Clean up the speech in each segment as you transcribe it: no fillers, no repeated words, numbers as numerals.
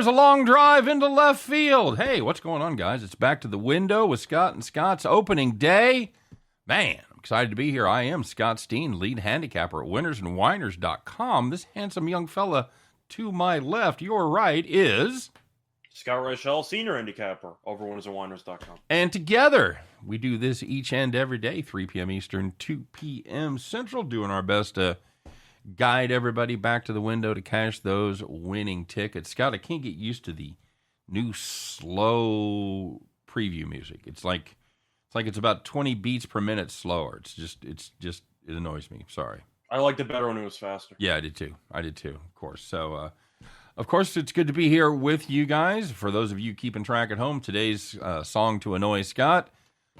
there's a long drive into left field. Hey, what's going on, guys? It's Back to the Window with Scott and Scott's opening day. Man, I'm excited to be here. I am Scott Steehn, lead handicapper at winnersandwhiners.com. This handsome young fella to my left, your right, is Scott Reichel, senior handicapper over winnersandwhiners.com. And together, we do this each and every day, 3 p.m. Eastern, 2 p.m. Central, doing our best to guide everybody back to the window to cash those winning tickets. Scott, I can't get used to the new slow preview music. It's like it's about 20 beats per minute slower. It annoys me. Sorry. I liked it better when it was faster. Yeah, I did too, of course. So, of course, it's good to be here with you guys. For those of you keeping track at home, today's song to annoy Scott,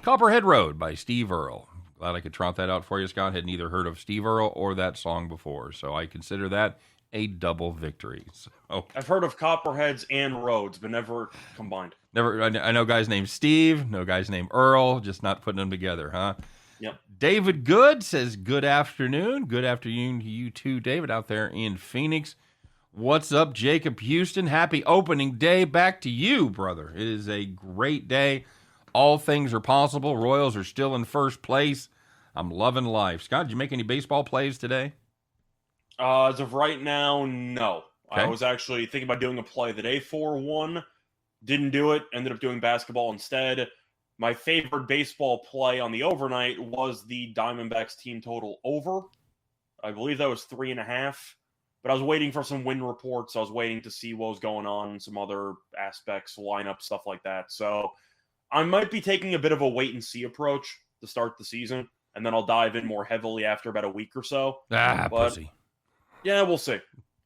Copperhead Road by Steve Earle. Glad I could trot that out for you, Scott. Had neither heard of Steve Earle or that song before, so I consider that a double victory. So, I've heard of Copperheads and Roads, but never combined. Never. I know guys named Steve, no guys named Earl, just not putting them together, huh? Yep. David Good says, good afternoon. Good afternoon to you too, David, out there in Phoenix. What's up, Jacob Houston? Happy opening day. Back to you, brother. It is a great day. All things are possible. Royals are still in first place. I'm loving life. Scott, did you make any baseball plays today? As of right now, no. Okay. I was actually thinking about doing a play the day 4-1. Didn't do it. Ended up doing basketball instead. My favorite baseball play on the overnight was the Diamondbacks team total over. I believe that was 3.5. But I was waiting for some win reports. I was waiting to see what was going on, some other aspects, lineup, stuff like that. So I might be taking a bit of a wait-and-see approach to start the season, and then I'll dive in more heavily after about a week or so. Pussy. Yeah, we'll see.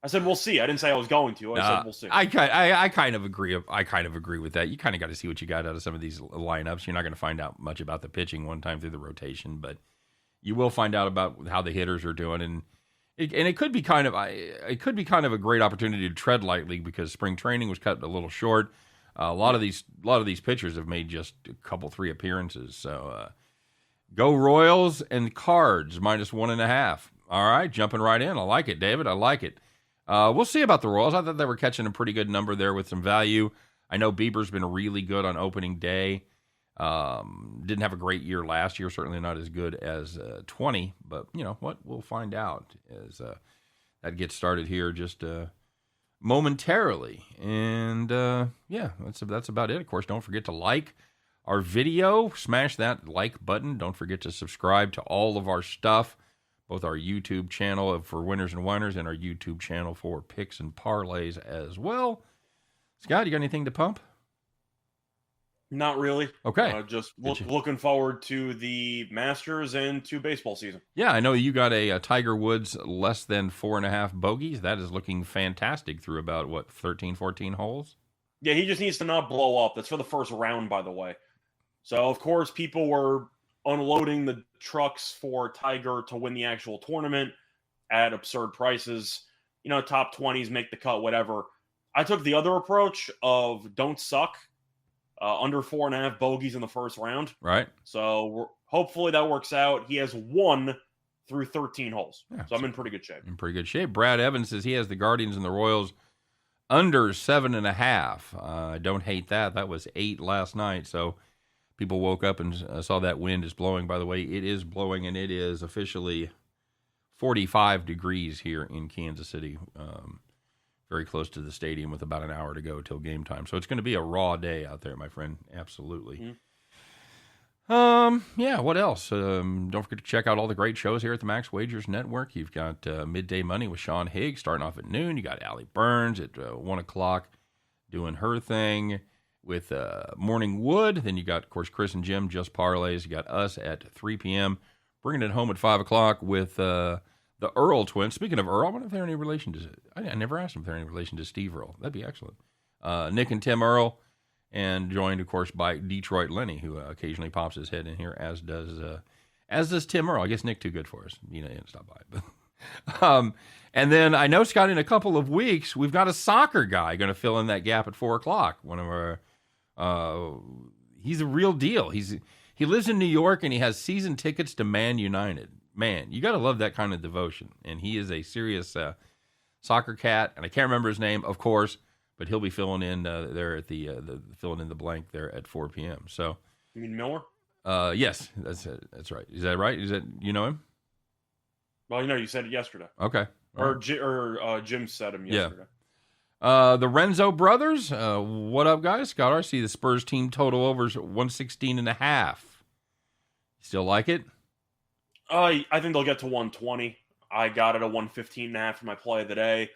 I said we'll see. I didn't say I was going to. I said we'll see. I kind of agree. I kind of agree with that. You kind of got to see what you got out of some of these lineups. You're not going to find out much about the pitching one time through the rotation, but you will find out about how the hitters are doing, and it could be kind of a great opportunity to tread lightly because spring training was cut a little short. A lot of these pitchers have made just a couple, 3 appearances. So go Royals and Cards -1.5. All right, jumping right in. I like it, David. I like it. We'll see about the Royals. I thought they were catching a pretty good number there with some value. I know Bieber's been really good on opening day. Didn't have a great year last year, certainly not as good as 20, but you know what? We'll find out as that gets started here just momentarily. And yeah, that's about it. Of course, don't forget to like our video. Smash that like button. Don't forget to subscribe to all of our stuff, both our YouTube channel for Winners and Whiners and our YouTube channel for picks and parlays as well. Scott, you got anything to pump? Not really. Okay. Just looking forward to the Masters and to baseball season. Yeah, I know you got a Tiger Woods less than 4.5 bogeys. That is looking fantastic through about, 13, 14 holes? Yeah, he just needs to not blow up. That's for the first round, by the way. So, of course, people were unloading the trucks for Tiger to win the actual tournament at absurd prices. You know, top 20s make the cut, whatever. I took the other approach of don't suck. Under 4.5 bogeys in the first round. Right. So hopefully that works out. He has 1 through 13 holes. Yeah, so I'm in pretty good shape. In pretty good shape. Brad Evans says he has the Guardians and the Royals under 7.5. I don't hate that. That was 8 last night. So people woke up and saw that wind is blowing. By the way, it is blowing, and it is officially 45 degrees here in Kansas City. Very close to the stadium with about an hour to go till game time. So it's going to be a raw day out there, my friend. Absolutely. Yeah, what else? Don't forget to check out all the great shows here at the Max Wagers Network. You've got Midday Money with Sean Higgs starting off at noon. You got Allie Burns at 1 o'clock doing her thing with Morning Wood. Then you got, of course, Chris and Jim, Just Parlays. You got us at 3 p.m. Bringing it home at 5 o'clock with the Earl twins. Speaking of Earl, I wonder if they're any relation to... I never asked them if they're any relation to Steve Earle. That'd be excellent. Nick and Tim Earle, and joined, of course, by Detroit Lenny, who occasionally pops his head in here, as does Tim Earle. I guess Nick too good for us. You know, he didn't stop by. But, and then I know, Scott, in a couple of weeks, we've got a soccer guy going to fill in that gap at 4 o'clock. One of our... he's a real deal. He lives in New York, and he has season tickets to Man United. Man, you got to love that kind of devotion. And he is a serious soccer cat, and I can't remember his name, of course, but he'll be filling in there at the filling in the blank there at 4 p.m. So, You mean Miller? Yes, that's right. Is that right? Is that you know him? Well, you said it yesterday. Okay. Or Jim said him yesterday. The Renzo brothers. What up, guys? Scott R.C. The Spurs team total overs 116.5. Still like it? I think they'll get to 120. I got it at 115.5 for my play of the day.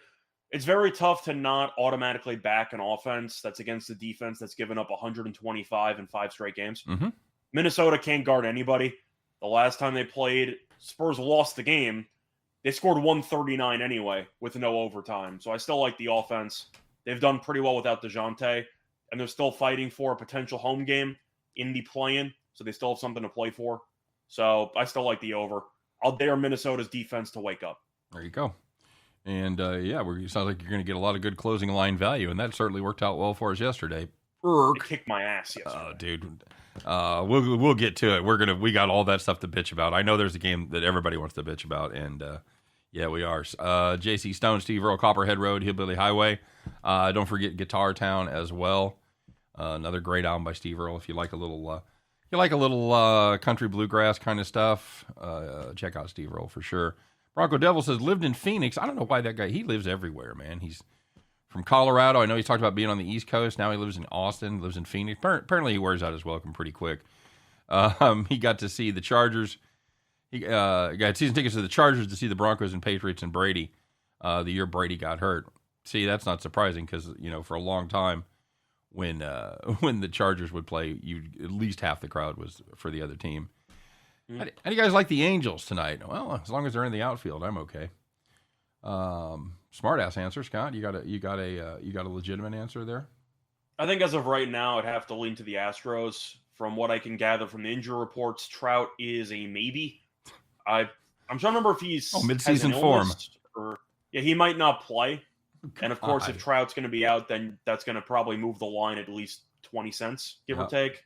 It's very tough to not automatically back an offense that's against a defense that's given up 125 in 5 straight games. Mm-hmm. Minnesota can't guard anybody. The last time they played, Spurs lost the game. They scored 139 anyway with no overtime. So I still like the offense. They've done pretty well without DeJounte, and they're still fighting for a potential home game in the play-in, so they still have something to play for. So I still like the over. I'll dare Minnesota's defense to wake up. There you go. And, it sounds like you're going to get a lot of good closing line value, and that certainly worked out well for us yesterday. They kicked my ass yesterday. Oh, dude. We'll get to it. We got all that stuff to bitch about. I know there's a game that everybody wants to bitch about, and yeah, we are. JC Stone, Steve Earle, Copperhead Road, Hillbilly Highway. Don't forget Guitar Town as well. Another great album by Steve Earle. If you like a little country bluegrass kind of stuff, check out Steve Earle for sure. Bronco Devil says lived in Phoenix. I don't know why that guy. He lives everywhere, man. He's from Colorado. I know he's talked about being on the East Coast. Now he lives in Austin, lives in Phoenix. Apparently he wears out his welcome pretty quick. He got to see the Chargers. He got season tickets to the Chargers to see the Broncos and Patriots and Brady the year Brady got hurt. See, that's not surprising because, for a long time when the Chargers would play, at least half the crowd was for the other team. How do you guys like the Angels tonight? Well, as long as they're in the outfield, I'm okay. Smart ass answer, Scott. You got a legitimate answer there. I think as of right now, I'd have to lean to the Astros. From what I can gather from the injury reports, Trout is a maybe. I'm trying to remember if he's mid-season form. He might not play. And of course, God. if Trout's going to be out, then that's going to probably move the line at least 20 cents, give or take.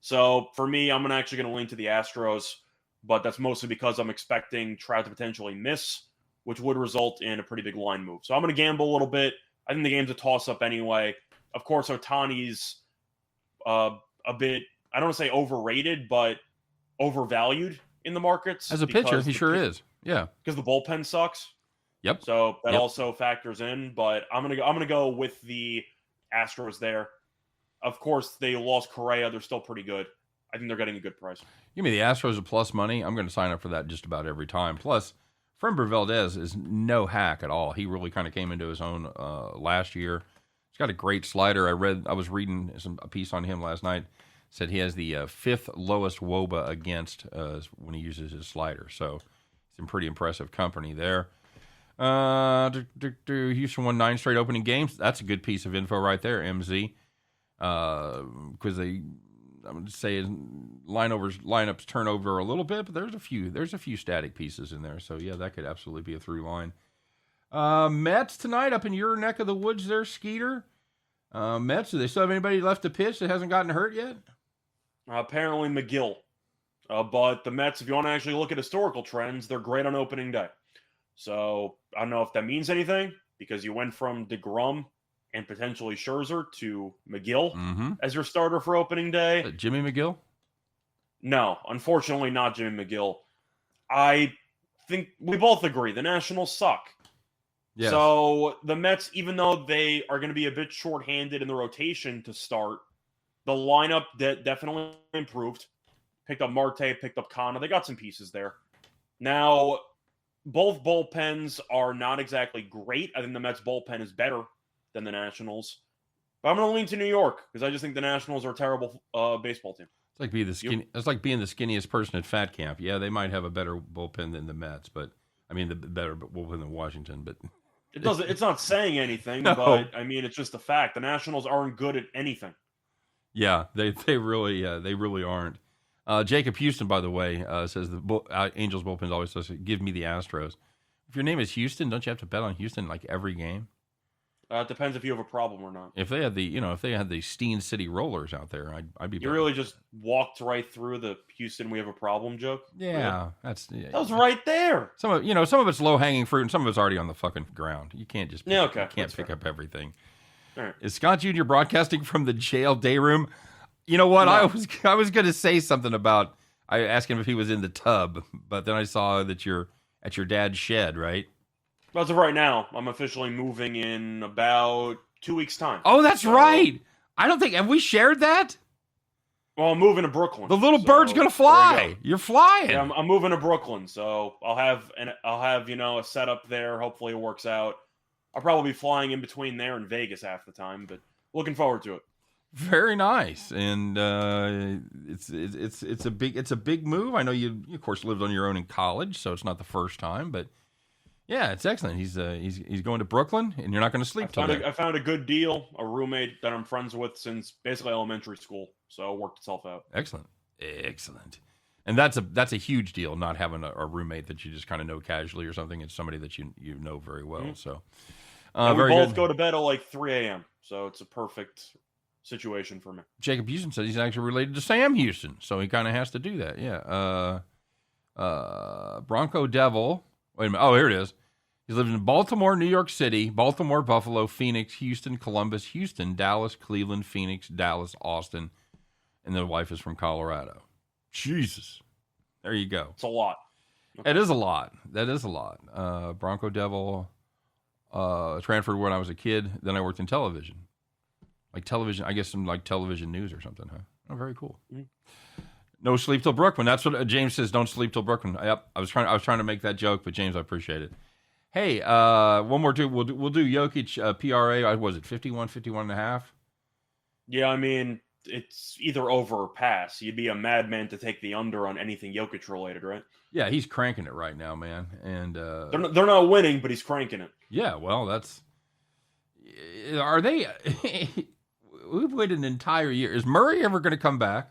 So for me, I'm actually going to lean to the Astros, but that's mostly because I'm expecting Trout to potentially miss, which would result in a pretty big line move. So I'm going to gamble a little bit. I think the game's a toss-up anyway. Of course, Ohtani's a bit, I don't want to say overrated, but overvalued in the markets. As a pitcher, he sure is. Yeah. Because the bullpen sucks. Yep. So that also factors in, but I'm gonna go with the Astros there. Of course, they lost Correa. They're still pretty good. I think they're getting a good price. Give me the Astros a plus money. I'm going to sign up for that just about every time. Plus, Framber Valdez is no hack at all. He really kind of came into his own last year. He's got a great slider. I was reading a piece on him last night. Said he has the 5th lowest WOBA against when he uses his slider. So it's in pretty impressive company there. Houston won 9 straight opening games. That's a good piece of info right there, MZ. Because I'm going to say lineups turn over a little bit, but there's a few static pieces in there. So yeah, that could absolutely be a through line. Mets tonight up in your neck of the woods there, Skeeter. Mets, do they still have anybody left to pitch that hasn't gotten hurt yet? Apparently McGill. But the Mets, if you want to actually look at historical trends, they're great on opening day. So I don't know if that means anything because you went from DeGrom and potentially Scherzer to McGill as your starter for opening day. Jimmy McGill? No, unfortunately not Jimmy McGill. I think we both agree the Nationals suck. Yes. So the Mets, even though they are going to be a bit shorthanded in the rotation to start, the lineup definitely improved. Picked up Marte, picked up Kana. They got some pieces there. Now, both bullpens are not exactly great. I think the Mets bullpen is better than the Nationals. But I'm going to lean to New York because I just think the Nationals are a terrible baseball team. It's like being the skinniest person at Fat Camp. Yeah, they might have a better bullpen than the Mets, but I mean the better bullpen than Washington, but it's not saying anything, no. But I mean it's just a fact. The Nationals aren't good at anything. Yeah, they really aren't. Jacob Houston, by the way, says the Angels bullpen always says, "Give me the Astros." If your name is Houston, don't you have to bet on Houston like every game? It depends if you have a problem or not. If they had the Steehn City Rollers out there, I'd be. You really just walked right through the Houston we have a problem joke. Yeah, that was right there. Some of it's low hanging fruit, and some of it's already on the fucking ground. You can't just pick up everything. All right. Is Scott Jr. broadcasting from the jail day room? You know what? No. I was going to say something about, I asked him if he was in the tub, but then I saw that you're at your dad's shed, right? As of right now, I'm officially moving in about 2 weeks' time. Oh, that's right. I don't think, have we shared that? Well, I'm moving to Brooklyn. The little bird's going to fly. You're flying. Yeah, I'm moving to Brooklyn, so I'll have a setup there. Hopefully it works out. I'll probably be flying in between there and Vegas half the time, but looking forward to it. Very nice, and it's a big move. I know you of course lived on your own in college, so it's not the first time, but yeah, it's excellent. He's going to Brooklyn, and you're not going to sleep till then. I found a good deal, a roommate that I'm friends with since basically elementary school, so it worked itself out. Excellent. And that's a huge deal, not having a roommate that you just kind of know casually or something. It's somebody that you know very well. Mm-hmm. So we both go to bed at like 3 a.m., so it's a perfect situation for me. Jacob Houston says he's actually related to Sam Houston, so he kind of has to do that. Yeah. Bronco Devil. Wait a minute. Oh, here it is. He's lived in Baltimore, New York City, Baltimore, Buffalo, Phoenix, Houston, Columbus, Houston, Dallas, Cleveland, Phoenix, Dallas, Austin, and the wife is from Colorado. Jesus. There you go. It's a lot. Okay. It is a lot. That is a lot. Bronco Devil transferred when I was a kid. Then I worked in television. Like television, I guess some like television news or something, huh? Oh, very cool. Mm-hmm. No sleep till Brooklyn. That's what James says. Don't sleep till Brooklyn. Yep. I was trying to make that joke, but James, I appreciate it. Hey, one more too. We'll do Jokic PRA. Was it 51, 51.5? Yeah, I mean, it's either over or pass. You'd be a madman to take the under on anything Jokic related, right? Yeah, he's cranking it right now, man. And they're not winning, but he's cranking it. Yeah, well, that's. Are they? We've waited an entire year. Is Murray ever going to come back?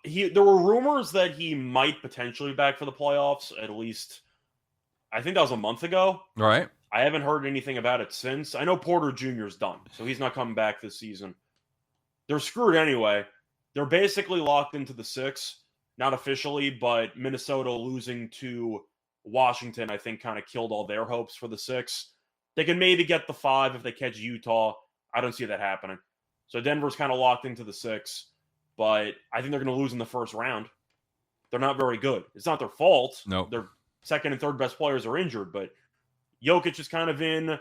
There were rumors that he might potentially be back for the playoffs. At least, I think that was a month ago. Right. I haven't heard anything about it since. I know Porter Jr. is done, so he's not coming back this season. They're screwed anyway. They're basically locked into the 6, not officially, but Minnesota losing to Washington, I think, kind of killed all their hopes for the 6. They can maybe get the 5 if they catch Utah. I don't see that happening. So Denver's kind of locked into the 6, but I think they're going to lose in the first round. They're not very good. It's not their fault. No. Their second and third best players are injured, but Jokic is kind of in a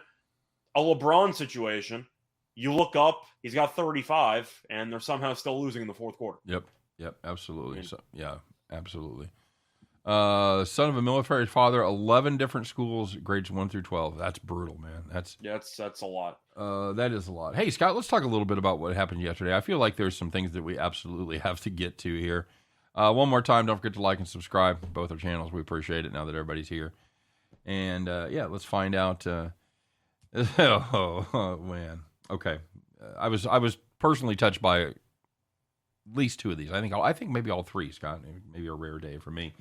LeBron situation. You look up, he's got 35, and they're somehow still losing in the fourth quarter. Yep, absolutely. So, yeah, absolutely. Son of a military father, 11 different schools, grades 1 through 12. That's brutal, man. That's a lot. That is a lot. Hey, Scott, let's talk a little bit about what happened yesterday. I feel like there's some things that we absolutely have to get to here. One more time, don't forget to like and subscribe both our channels. We appreciate it now that everybody's here. And let's find out. Oh man. Okay. I was personally touched by at least 2 of these. I think maybe all 3, Scott. Maybe a rare day for me.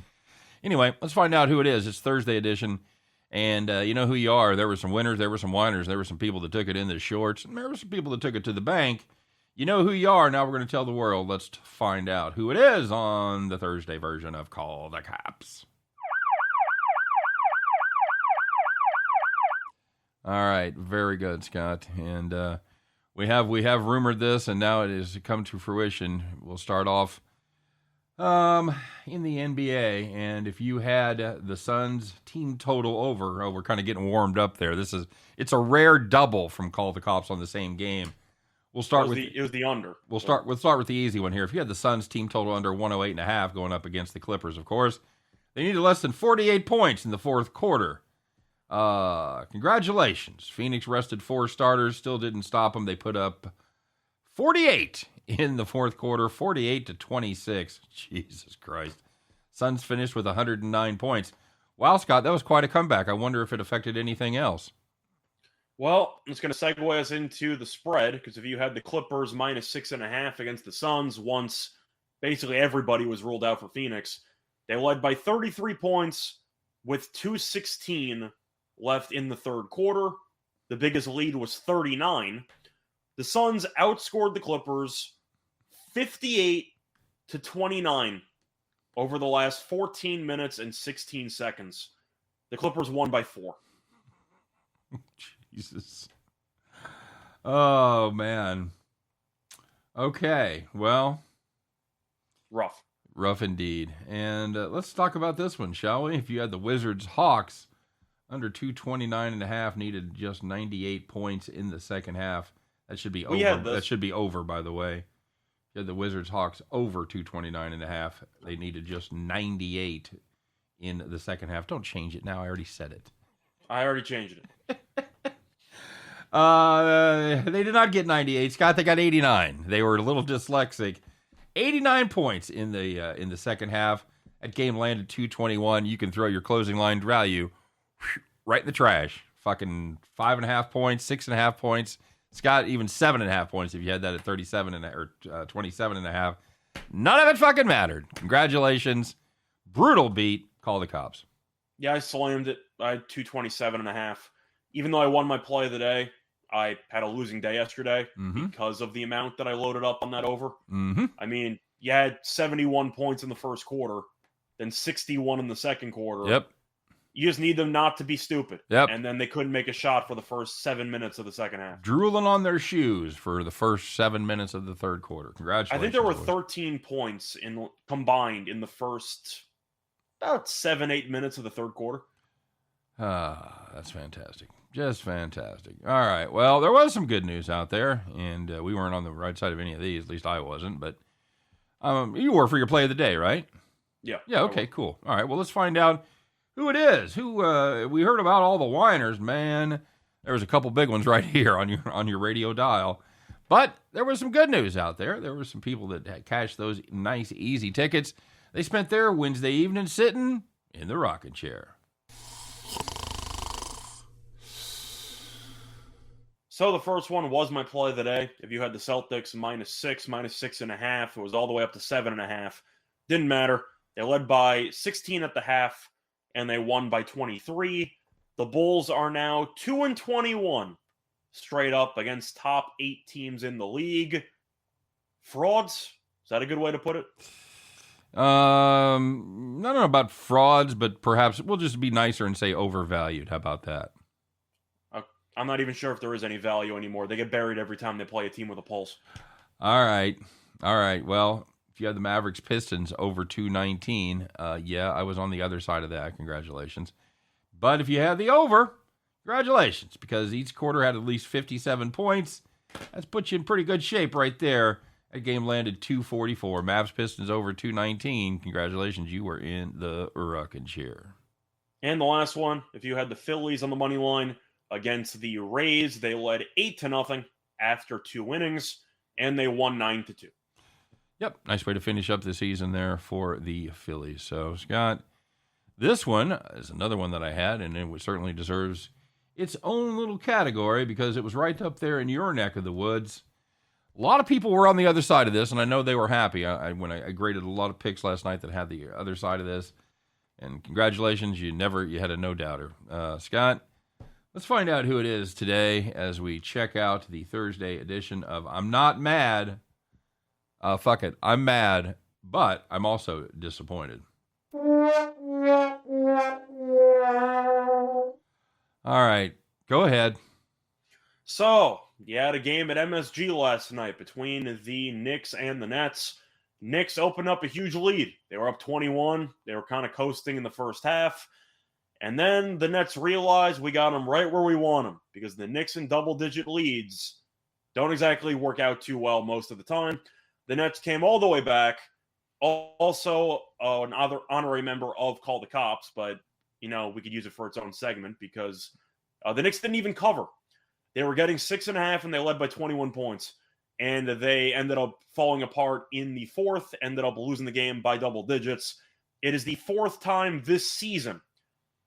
Anyway, let's find out who it is. It's Thursday edition, and you know who you are. There were some winners, there were some whiners, there were some people that took it in the shorts, and there were some people that took it to the bank. You know who you are. Now we're going to tell the world. Let's find out who it is on the Thursday version of Call the Cops. All right, very good, Scott. And we have rumored this, and now it has come to fruition. We'll start off in the NBA, and if you had the Suns team total over, we're kind of getting warmed up there. It's a rare double from Call the Cops on the same game. We'll start it was the under. We'll start with the easy one here. If you had the Suns team total under 108.5 going up against the Clippers, of course, they needed less than 48 points in the fourth quarter. Congratulations. Phoenix rested 4 starters, still didn't stop them. They put up 48 in the fourth quarter, 48-26. Jesus Christ. Suns finished with 109 points. Wow, Scott, that was quite a comeback. I wonder if it affected anything else. Well, it's going to segue us into the spread, because if you had the Clippers minus 6.5 against the Suns, once basically everybody was ruled out for Phoenix, they led by 33 points with 2:16 left in the third quarter. The biggest lead was 39. The Suns outscored the Clippers 58-29 over the last 14 minutes and 16 seconds. The Clippers won by 4. Jesus. Oh, man. Okay, well, Rough. indeed. And let's talk about this one, shall we? If you had the Wizards Hawks under 229.5, needed just 98 points in the second half. That should be over. That should be over, by the way. You had the Wizards Hawks over 229.5. They needed just 98 in the second half. Don't change it now. I already said it. I already changed it. They did not get 98, Scott. They got 89. They were a little dyslexic. 89 points in the second half. That game landed 221. You can throw your closing line value right in the trash. Fucking 5.5 points, 6.5 points. Scott, even 7.5 points if you had that at 37 or 27.5. None of it fucking mattered. Congratulations. Brutal beat. Call the cops. Yeah, I slammed it. I had 227.5. Even though I won my play of the day, I had a losing day yesterday because of the amount that I loaded up on that over. I mean, you had 71 points in the first quarter, then 61 in the second quarter. Yep. You just need them not to be stupid. Yep. And then they couldn't make a shot for the first 7 minutes of the second half. Drooling on their shoes for the first 7 minutes of the third quarter. Congratulations. I think there were 13 points combined in the first about 7-8 minutes of the third quarter. That's fantastic. Just fantastic. All right. Well, there was some good news out there, and we weren't on the right side of any of these. At least I wasn't. But you were for your play of the day, right? Yeah. Yeah. Okay. Cool. All right. Well, let's find out who it is. Who we heard about all the whiners, man. There was a couple big ones right here on your radio dial, but there was some good news out there. There were some people that had cashed those nice, easy tickets. They spent their Wednesday evening sitting in the rocking chair. So the first one was my play of the day. If you had the Celtics -6, -6.5, it was all the way up to 7.5. Didn't matter. They led by 16 at the half, and they won by 23. The Bulls are now 2-21, straight up against top 8 teams in the league. Frauds? Is that a good way to put it? I don't know about frauds, but perhaps we'll just be nicer and say overvalued. How about that? I'm not even sure if there is any value anymore. They get buried every time they play a team with a pulse. All right. Well, if you had the Mavericks Pistons over 219, yeah, I was on the other side of that. Congratulations. But if you had the over, congratulations, because each quarter had at least 57 points. That's put you in pretty good shape right there. That game landed 244. Mavs Pistons over 219. Congratulations, you were in the rocking chair. And the last one, if you had the Phillies on the money line against the Rays, they led 8-0 after 2 innings, and they won 9-2. Yep, nice way to finish up the season there for the Phillies. So, Scott, this one is another one that I had, and it certainly deserves its own little category because it was right up there in your neck of the woods. A lot of people were on the other side of this, and I know they were happy. When I graded a lot of picks last night that had the other side of this, and congratulations, you had a no-doubter. Scott, let's find out who it is today as we check out the Thursday edition of I'm Not Mad. Fuck it. I'm mad, but I'm also disappointed. All right. Go ahead. So, you had a game at MSG last night between the Knicks and the Nets. Knicks opened up a huge lead. They were up 21. They were kind of coasting in the first half. And then the Nets realized we got them right where we want them because the Knicks in double-digit leads don't exactly work out too well most of the time. The Nets came all the way back. Also, another honorary member of Call the Cops, but, we could use it for its own segment because the Knicks didn't even cover. They were getting 6.5, and they led by 21 points. And they ended up falling apart in the fourth, ended up losing the game by double digits. It is the fourth time this season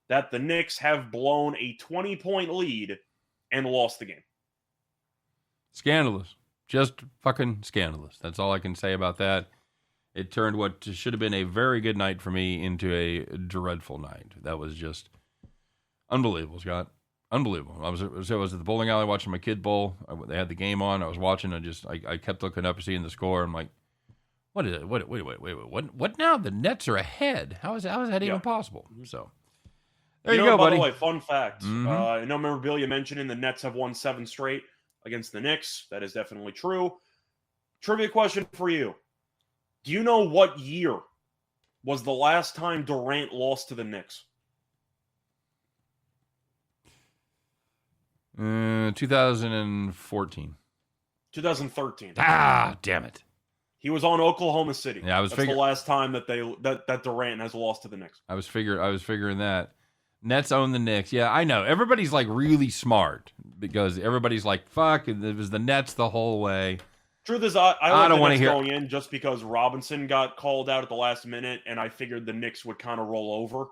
that the Knicks have blown a 20-point lead and lost the game. Scandalous. Just fucking scandalous. That's all I can say about that. It turned what should have been a very good night for me into a dreadful night. That was just unbelievable, Scott. Unbelievable. I was at the bowling alley watching my kid bowl. They had the game on. I was watching. I kept looking up and seeing the score. I'm like, what is it? Wait. What now? The Nets are ahead. How is that even possible? So there you go, by buddy. the way, fun fact. No memorabilia mentioning the Nets have won 7 straight. against the Knicks. That is definitely true. Trivia question for you. Do you know what year was the last time Durant lost to the Knicks? 2014. 2013. Ah, damn it. He was on Oklahoma City. Yeah, That's the last time that that Durant has lost to the Knicks. I was figuring that. Nets own the Knicks. Yeah, I know. Everybody's like really smart because everybody's like, fuck, it was the Nets the whole way. Truth is, I like don't the want Knicks to hear going in just because Robinson got called out at the last minute, and I figured the Knicks would kind of roll over.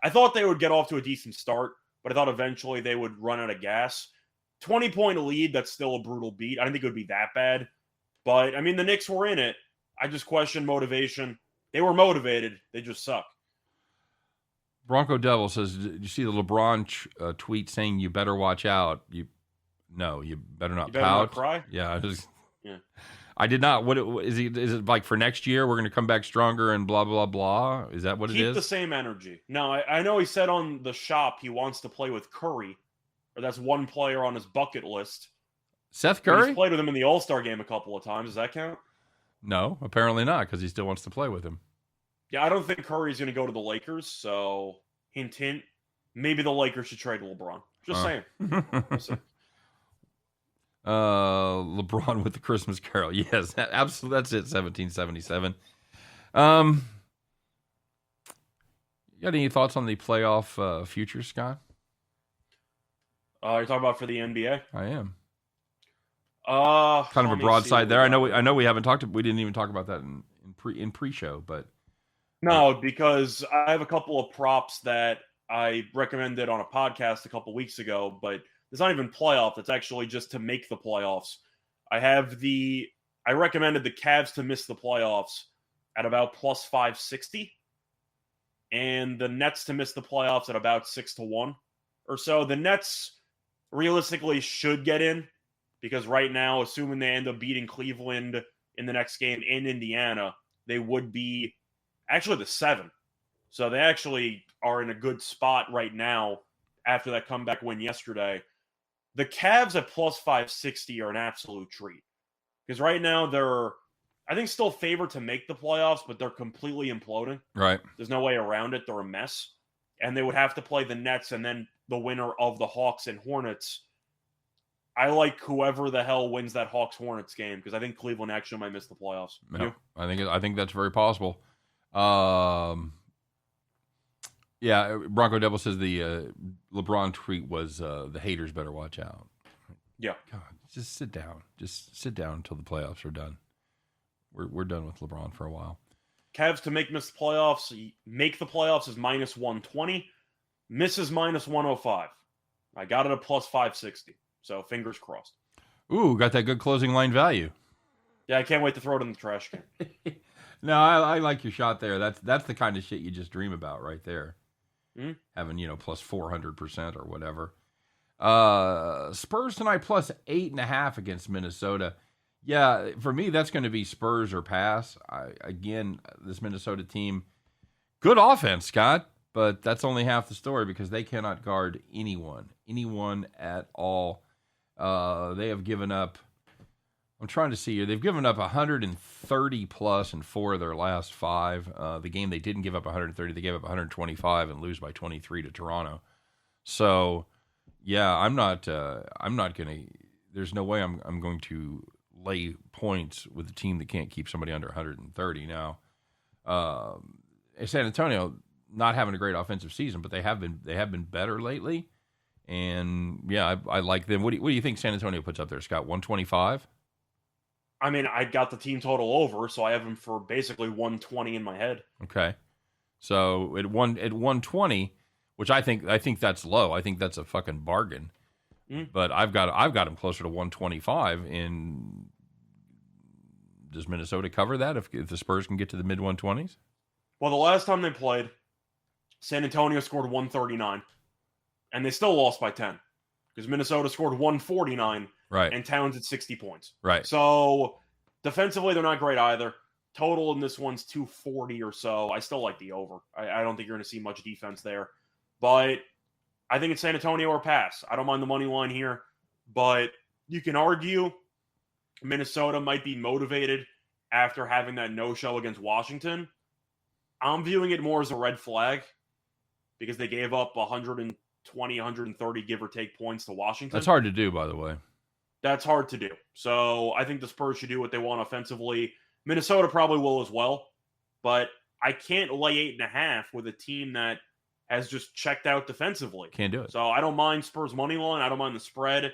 I thought they would get off to a decent start, but I thought eventually they would run out of gas. 20-point lead, that's still a brutal beat. I didn't think it would be that bad. But, I mean, the Knicks were in it. I just question motivation. They were motivated. They just suck. Bronco Devil says, did you see the LeBron tweet saying you better watch out? You better not pout. Not cry? Yeah, I did not. Is it like for next year we're going to come back stronger and blah blah blah? Is that what it is? Keep the same energy. No, I know he said on the shop he wants to play with Curry, or that's one player on his bucket list. Seth Curry? He's played with him in the All-Star game a couple of times. Does that count? No, apparently not, because he still wants to play with him. Yeah, I don't think Curry's going to go to the Lakers. So hint, hint. Maybe the Lakers should trade LeBron. Just saying. LeBron with the Christmas Carol. Yes, absolutely. That's it. 1777. You got any thoughts on the playoff future, Scott? You're talking about for the NBA? I am. Kind of a broadside there. I know we haven't talked. We didn't even talk about that in pre-show, but no, because I have a couple of props that I recommended on a podcast a couple weeks ago, but it's not even playoff. It's actually just to make the playoffs. I recommended the Cavs to miss the playoffs at about plus 560, and the Nets to miss the playoffs at about 6-1 or so. The Nets realistically should get in because right now, assuming they end up beating Cleveland in the next game in Indiana, they would be actually the 7. So they actually are in a good spot right now after that comeback win yesterday. The Cavs at plus 560 are an absolute treat because right now they're, I think, still favored to make the playoffs, but they're completely imploding. Right. There's no way around it. They're a mess. And they would have to play the Nets and then the winner of the Hawks and Hornets. I like whoever the hell wins that Hawks-Hornets game because I think Cleveland actually might miss the playoffs. Yeah, I think that's very possible. Yeah, Bronco Devil says the LeBron tweet was the haters better watch out. Yeah. God, just sit down. Just sit down until the playoffs are done. We're done with LeBron for a while. Cavs to make the playoffs is minus 120. Misses minus 105. I got it at plus 560. So fingers crossed. Ooh, got that good closing line value. Yeah, I can't wait to throw it in the trash can. No, I like your shot there. That's the kind of shit you just dream about right there. Mm-hmm. Having, plus 400% or whatever. Spurs tonight plus 8.5 against Minnesota. Yeah, for me, that's going to be Spurs or pass. Again, this Minnesota team, good offense, Scott, but that's only half the story because they cannot guard anyone at all. They have given up, I'm trying to see here, they've given up 130 plus in 4 of their last 5. The game they didn't give up 130, they gave up 125 and lose by 23 to Toronto. So, yeah, I'm not going to, there's no way I'm going to lay points with a team that can't keep somebody under 130. Now, San Antonio not having a great offensive season, but they have been better lately. And yeah, I like them. What do you think San Antonio puts up there, Scott? 125? I mean, I got the team total over, so I have them for basically 120 in my head. Okay, so at 120, which I think that's low. I think that's a fucking bargain. But I've got them closer to 125. And does Minnesota cover that if the Spurs can get to the mid 120s? Well, the last time they played, San Antonio scored 139, and they still lost by 10 because Minnesota scored 149. Right. And Towns at 60 points. Right. So defensively, they're not great either. Total in this one's 240 or so. I still like the over. I don't think you're going to see much defense there. But I think it's San Antonio or pass. I don't mind the money line here. But you can argue Minnesota might be motivated after having that no-show against Washington. I'm viewing it more as a red flag because they gave up 120, 130 give or take points to Washington. That's hard to do, by the way. That's hard to do. So I think the Spurs should do what they want offensively. Minnesota probably will as well, but I can't lay 8.5 with a team that has just checked out defensively. Can't do it. So I don't mind Spurs money line. I don't mind the spread.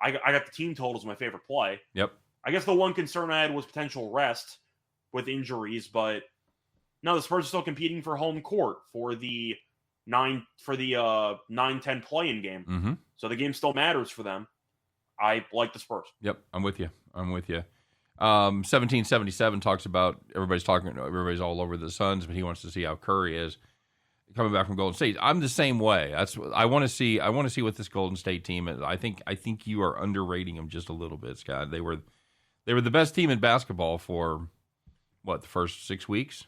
I got the team totals my favorite play. Yep. I guess the one concern I had was potential rest with injuries, but no, the Spurs are still competing for home court for the 9-10 play-in game. Mm-hmm. So the game still matters for them. I like the Spurs. Yep, I'm with you. 1777 talks about everybody's all over the Suns, but he wants to see how Curry is coming back from Golden State. I'm the same way. I want to see what this Golden State team is. I think you are underrating them just a little bit, Scott. They were the best team in basketball for the first 6 weeks.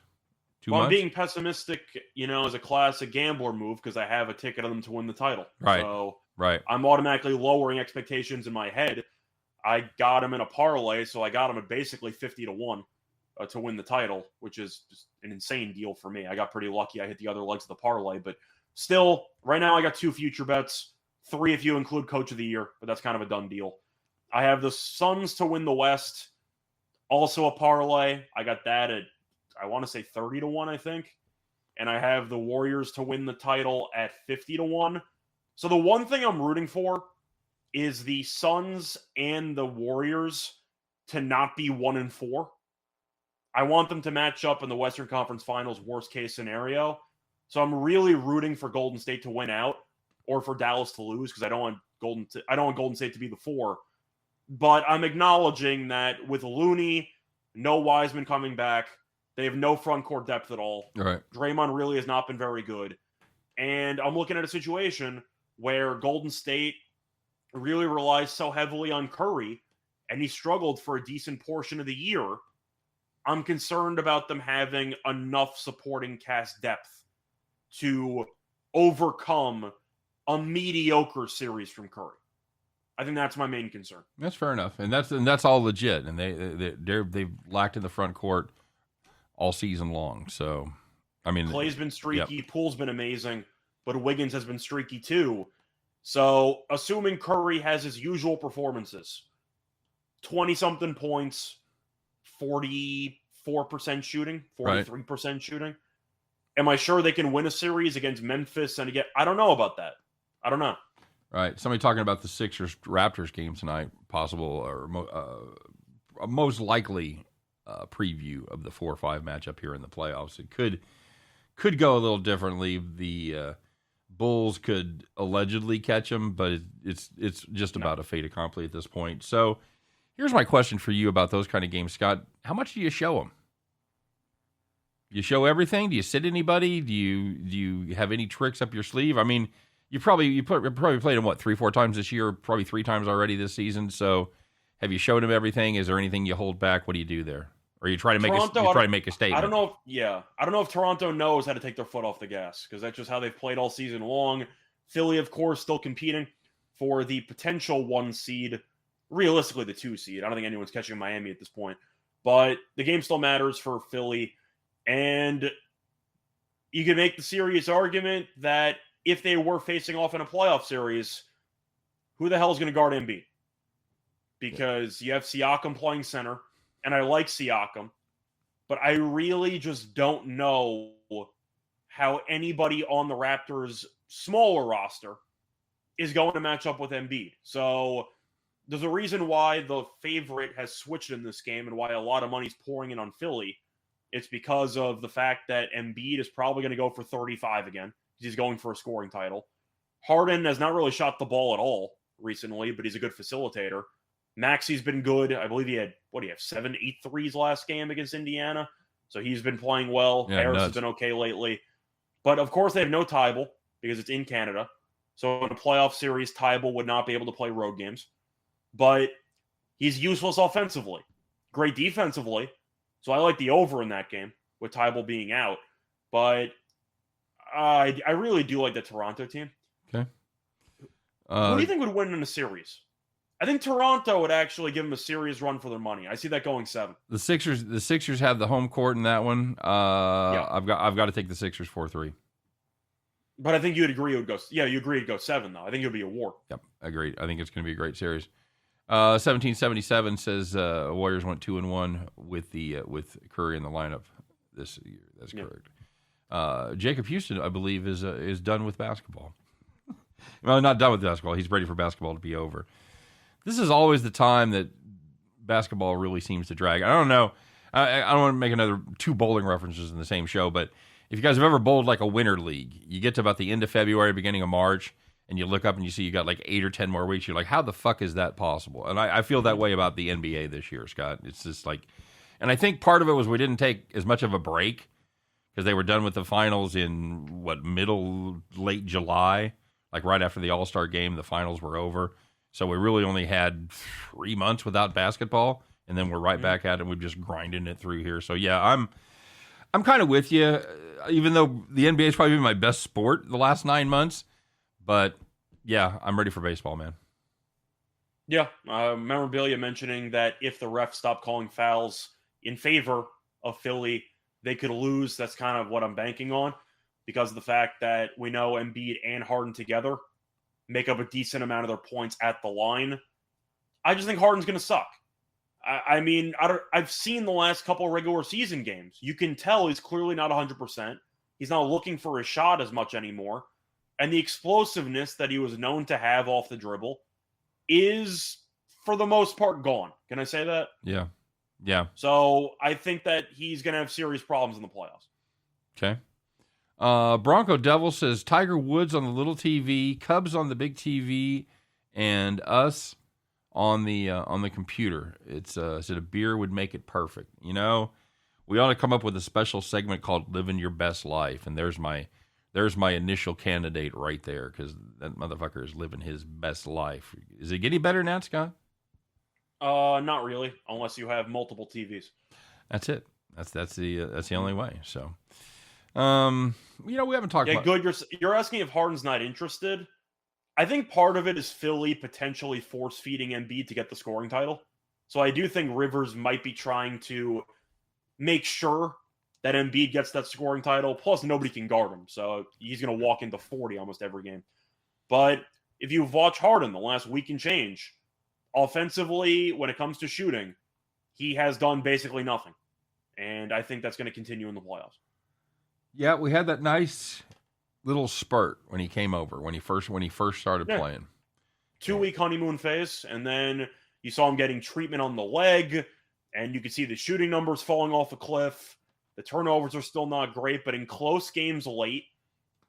2 months. I'm being pessimistic, as a classic gambler move because I have a ticket on them to win the title. Right. So right. I'm automatically lowering expectations in my head. I got him in a parlay, so I got him at basically 50-1 to win the title, which is just an insane deal for me. I got pretty lucky. I hit the other legs of the parlay, but still, right now I got 2 future bets, 3 if you include Coach of the Year, but that's kind of a done deal. I have the Suns to win the West, also a parlay. I got that at, I want to say 30-1, I think. And I have the Warriors to win the title at 50-1. So the one thing I'm rooting for is the Suns and the Warriors to not be 1-4. I want them to match up in the Western Conference Finals worst case scenario. So I'm really rooting for Golden State to win out or for Dallas to lose because I don't want Golden State to be the 4. But I'm acknowledging that with Looney, no Wiseman coming back, they have no front court depth at all. Right. Draymond really has not been very good. And I'm looking at a situation where Golden State really relies so heavily on Curry, and he struggled for a decent portion of the year. I'm concerned about them having enough supporting cast depth to overcome a mediocre series from Curry. I think that's my main concern. That's fair enough, and that's all legit. And they've lacked in the front court all season long. So, I mean, Clay's been streaky, yep. Poole's been amazing, but Wiggins has been streaky too. So, assuming Curry has his usual performances, 20-something points, 44% shooting, 43% shooting. Am I sure they can win a series against Memphis? And again, I don't know about that. I don't know. Right. Somebody talking about the Sixers-Raptors game tonight, possible or most likely preview of the 4-5 matchup here in the playoffs. It could go a little differently. The Bulls could allegedly catch them, but it's just about a fait accompli at this point. So here's my question for you about those kind of games, Scott. How much do you show them? You show everything? Do you sit anybody? Do you have any tricks up your sleeve? I mean, you probably played them 3-4 times this year, probably 3 times already this season. So have you showed them everything? Is there anything you hold back? What do you do there? Or you try to make a statement? I don't know if Toronto knows how to take their foot off the gas because that's just how they've played all season long. Philly, of course, still competing for the potential 1 seed, realistically the 2 seed. I don't think anyone's catching Miami at this point, but the game still matters for Philly. And you can make the serious argument that if they were facing off in a playoff series, who the hell is going to guard Embiid? Because you have Siakam playing center, and I like Siakam, but I really just don't know how anybody on the Raptors' smaller roster is going to match up with Embiid. So there's a reason why the favorite has switched in this game and why a lot of money's pouring in on Philly. It's because of the fact that Embiid is probably going to go for 35 again. He's going for a scoring title. Harden has not really shot the ball at all recently, but he's a good facilitator. Maxi's been good. I believe he had 7, 8 threes last game against Indiana. So he's been playing well. Yeah, Harris has been okay lately. But of course they have no Tybal because it's in Canada. So in a playoff series, Tybal would not be able to play road games. But he's useless offensively. Great defensively. So I like the over in that game with Tybal being out. But I really do like the Toronto team. Okay. Who do you think would win in a series I think Toronto would actually give them a serious run for their money. I see that going 7. The Sixers have the home court in that one. Yeah. I've got to take the Sixers 4-3. But I think you'd agree it would go. Yeah, you agree it'd go 7 though. I think it would be a war. Yep, agreed. I think it's going to be a great series. 1777 says Warriors went 2-1 with Curry in the lineup this year. That's correct. Jacob Houston, I believe, is done with basketball. Well, not done with basketball. He's ready for basketball to be over. This is always the time that basketball really seems to drag. I don't know. I don't want to make another 2 bowling references in the same show, but if you guys have ever bowled like a winter league, you get to about the end of February, beginning of March, and you look up and you see you got like 8 or 10 more weeks. You're like, how the fuck is that possible? And I feel that way about the NBA this year, Scott. It's just like, and I think part of it was we didn't take as much of a break because they were done with the finals in late July, like right after the All-Star game, the finals were over. So we really only had 3 months without basketball, and then we're right back at it. And we're just grinding it through here. So yeah, I'm kind of with you, even though the NBA is probably been my best sport the last 9 months. But yeah, I'm ready for baseball, man. Yeah, memorabilia mentioning that if the refs stop calling fouls in favor of Philly, they could lose. That's kind of what I'm banking on because of the fact that we know Embiid and Harden together make up a decent amount of their points at the line. I just think Harden's going to suck. I've seen the last couple of regular season games. You can tell he's clearly not 100%. He's not looking for a shot as much anymore. And the explosiveness that he was known to have off the dribble is, for the most part, gone. Can I say that? Yeah. Yeah. So I think that he's going to have serious problems in the playoffs. Okay. Bronco Devil says Tiger Woods on the little TV, Cubs on the big TV, and us on the computer. It's said a beer would make it perfect. You know, we ought to come up with a special segment called "Living Your Best Life," and there's my initial candidate right there because that motherfucker is living his best life. Is it getting better than that, Scott? Not really, unless you have multiple TVs. That's it. That's the only way. So, we haven't talked about. Good. You're asking if Harden's not interested. I think part of it is Philly potentially force feeding Embiid to get the scoring title. So I do think Rivers might be trying to make sure that Embiid gets that scoring title. Plus, nobody can guard him, so he's going to walk into 40 almost every game. But if you've watched Harden the last week and change, offensively, when it comes to shooting, he has done basically nothing. And I think that's going to continue in the playoffs. Yeah, we had that nice little spurt when he came over, when he first started playing. 2-week honeymoon phase, and then you saw him getting treatment on the leg, and you could see the shooting numbers falling off a cliff. The turnovers are still not great, but in close games late,